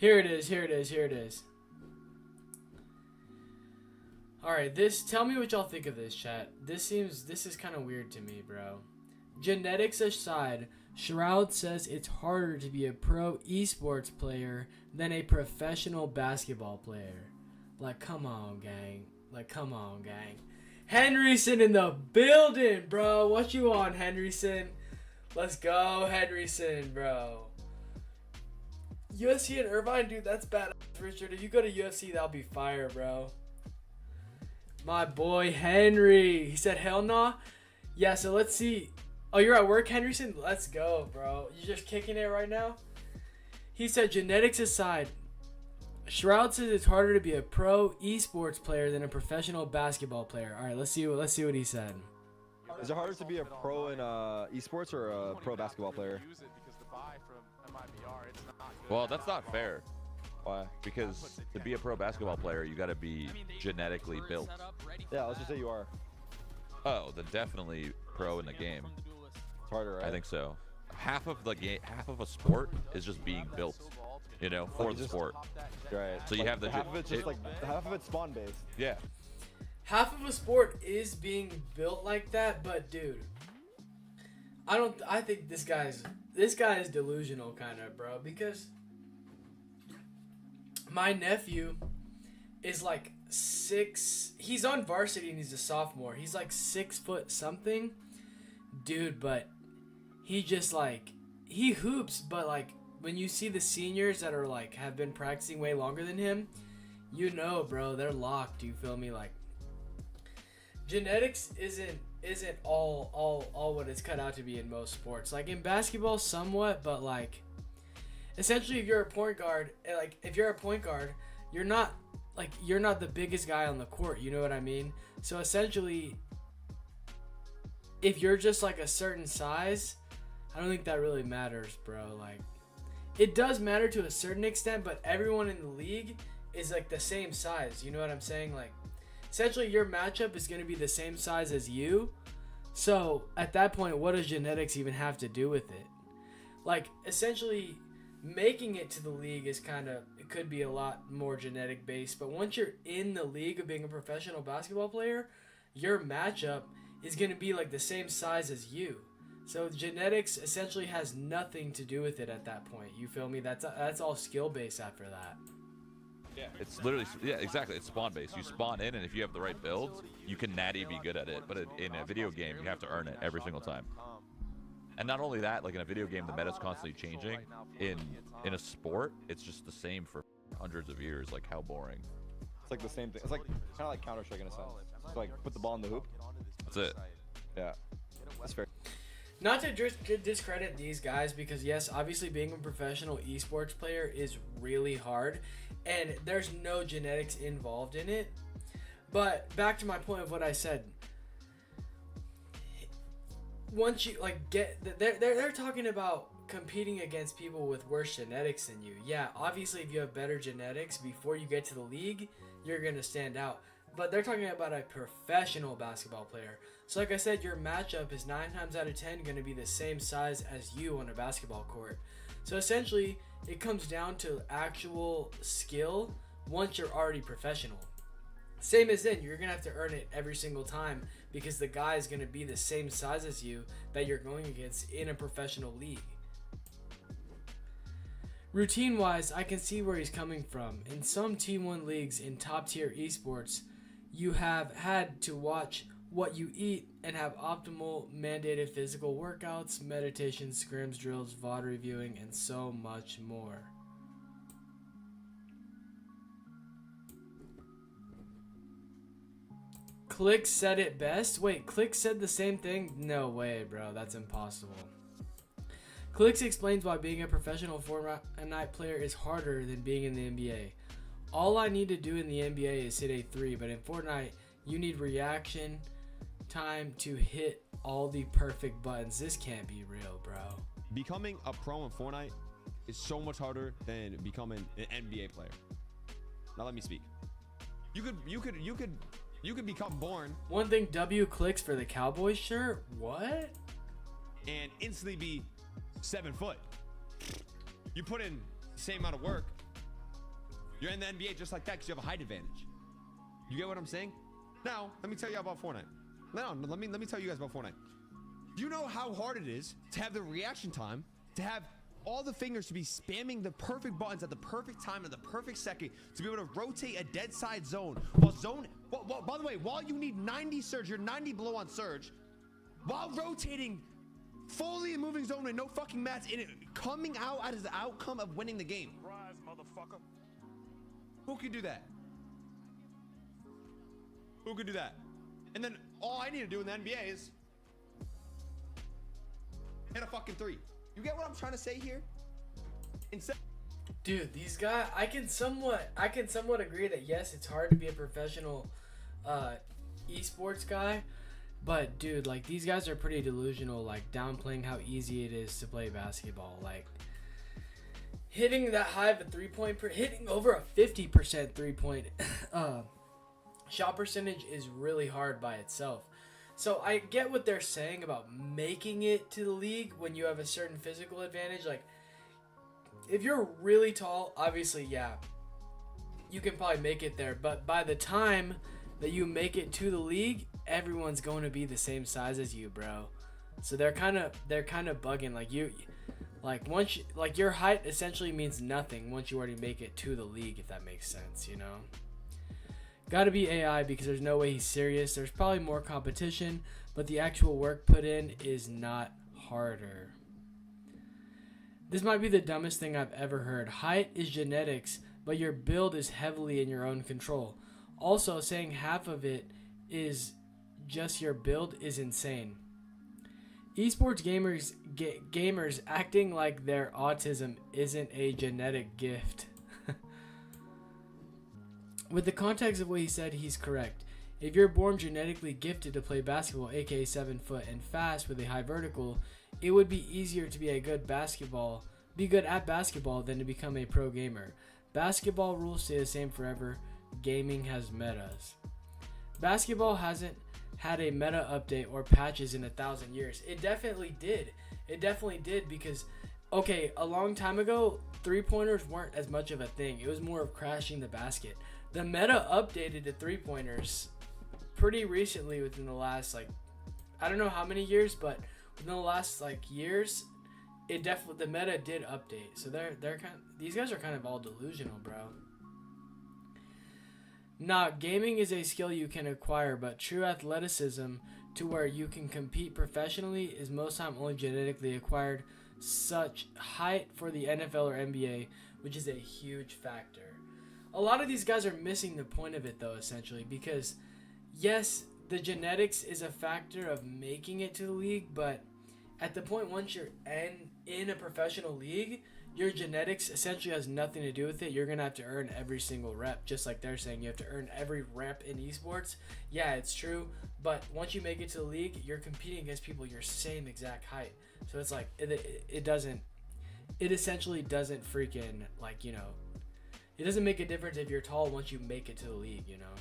Here it is. Here it is. Here it is. All right, tell me what y'all think of this, chat. This is kind of weird to me, bro. Genetics aside, Shroud says it's harder to be a pro esports player than a professional basketball player. Like, come on, gang. Like, come on, gang. Henryson in the building, bro. What you on, Henryson? Let's go, Henryson, bro. UFC and Irvine, dude, that's bad, Richard. If you go to UFC, that'll be fire, bro. My boy Henry. He said, hell nah. Yeah, so let's see. Oh, you're at work, Henryson? Let's go, bro. You just kicking it right now? He said, genetics aside, Shroud says it's harder to be a pro esports player than a professional basketball player. All right, let's see what he said. Is it harder to be a pro in esports or a pro basketball player? Well, that's not fair. Why? Because to be a pro basketball player, you got to be genetically built. Yeah, let's just say you are. Oh, then definitely pro in the game. It's harder, right? I think so. Half of the game, half of a sport is just being built, you know, for the sport. Right. So you have the half of it's just half of it's spawn based. Yeah. Half of a sport is being built like that, but dude, I think this guy is delusional kind of, bro, because my nephew is like 6. He's on varsity and he's a sophomore. He's like 6 foot something, dude. But he just like he hoops. But like when you see the seniors that are like have been practicing way longer than him, you know, bro, they're locked. You feel me? Like genetics isn't all what it's cut out to be in most sports. Like in basketball, somewhat, but like. Essentially, if you're a point guard, you're not the biggest guy on the court. You know what I mean? So essentially, if you're just like a certain size, I don't think that really matters, bro. Like, it does matter to a certain extent, but everyone in the league is like the same size. You know what I'm saying? Like, essentially, your matchup is going to be the same size as you. So at that point, what does genetics even have to do with it? Like, essentially, making it to the league is it could be a lot more genetic based, but once you're in the league of being a professional basketball player, your matchup is going to be like the same size as you. So genetics essentially has nothing to do with it at that point. You feel me? That's all skill based after that. Yeah, it's literally, yeah, exactly. It's spawn based. You spawn in, and if you have the right builds, you can natty be good at it. But in a video game, you have to earn it every single time. And not only that, like in a video game, the meta's constantly changing. In a sport, it's just the same for hundreds of years. Like, how boring. It's like the same thing. It's like kind of like Counter-Strike in a sense. It's like put the ball in the hoop. That's it. Yeah, that's fair. Not to discredit these guys, because yes, obviously being a professional esports player is really hard, and there's no genetics involved in it. But back to my point of what I said. Once you like they're talking about competing against people with worse genetics than you. Yeah, obviously if you have better genetics before you get to the league, you're gonna stand out. But they're talking about a professional basketball player. So like I said, your matchup is 9 times out of 10 gonna be the same size as you on a basketball court. So essentially, it comes down to actual skill once you're already professional. Same as then, you're going to have to earn it every single time because the guy is going to be the same size as you that you're going against in a professional league. Routine-wise, I can see where he's coming from. In some T1 leagues in top-tier esports, you have had to watch what you eat and have optimal mandated physical workouts, meditation, scrims, drills, VOD reviewing, and so much more. Click said it best. Wait, Click said the same thing? No way, bro. That's impossible. Clicks explains why being a professional Fortnite player is harder than being in the NBA. All I need to do in the NBA is hit a 3, but in Fortnite, you need reaction time to hit all the perfect buttons. This can't be real, bro. Becoming a pro in Fortnite is so much harder than becoming an NBA player. Now let me speak. You could become born. One thing, W clicks for the Cowboys shirt. What? And instantly be 7 foot. You put in the same amount of work, You're in the NBA just like that because you have a height advantage. You get what I'm saying? Now, let me tell you about Fortnite. No, let me tell you guys about Fortnite. You know how hard it is to have the reaction time, to have all the fingers to be spamming the perfect buttons at the perfect time, at the perfect second, to be able to rotate a dead side zone. By the way, while you need 90 surge, you're 90 below on surge, while rotating fully moving zone with no fucking mats in it, coming out as the outcome of winning the game. Rise, motherfucker. Who could do that? Who could do that? And then all I need to do in the NBA is hit a fucking three. You get what I'm trying to say here? Instead, Dude, these guys, I can somewhat agree that yes, it's hard to be a professional esports guy, but dude, like these guys are pretty delusional, like downplaying how easy it is to play basketball. Like hitting that high of a 3-point, hitting over a 50% 3-point shot percentage is really hard by itself. So I get what they're saying about making it to the league when you have a certain physical advantage. Like, if you're really tall, obviously, yeah, you can probably make it there. But by the time that you make it to the league, everyone's going to be the same size as you, bro. So they're kind of bugging. Like like your height essentially means nothing once you already make it to the league, if that makes sense, you know. Gotta be AI because there's no way he's serious. There's probably more competition, but the actual work put in is not harder. This might be the dumbest thing I've ever heard. Height is genetics, but your build is heavily in your own control. Also, saying half of it is just your build is insane. Esports gamers acting like their autism isn't a genetic gift. With the context of what he said, he's correct. If you're born genetically gifted to play basketball, aka 7 foot and fast with a high vertical, it would be easier to be good at basketball than to become a pro gamer. Basketball rules stay the same forever. Gaming has metas. Basketball hasn't had a meta update or patches in 1,000 years. It definitely did. It definitely did because, okay, a long time ago, 3-pointers weren't as much of a thing. It was more of crashing the basket. The meta updated to 3-pointers pretty recently within the last, I don't know how many years, but within the last, years, the meta did update. So these guys are kind of all delusional, bro. Nah, gaming is a skill you can acquire, but true athleticism to where you can compete professionally is most time only genetically acquired, such height for the NFL or NBA, which is a huge factor. A lot of these guys are missing the point of it, though, essentially, because, yes, the genetics is a factor of making it to the league, but at the point once you're in a professional league, your genetics essentially has nothing to do with it. You're going to have to earn every single rep, just like they're saying. You have to earn every rep in esports. Yeah, it's true, but once you make it to the league, you're competing against people your same exact height. So it's like, it essentially doesn't freaking, it doesn't make a difference if you're tall once you make it to the league, you know?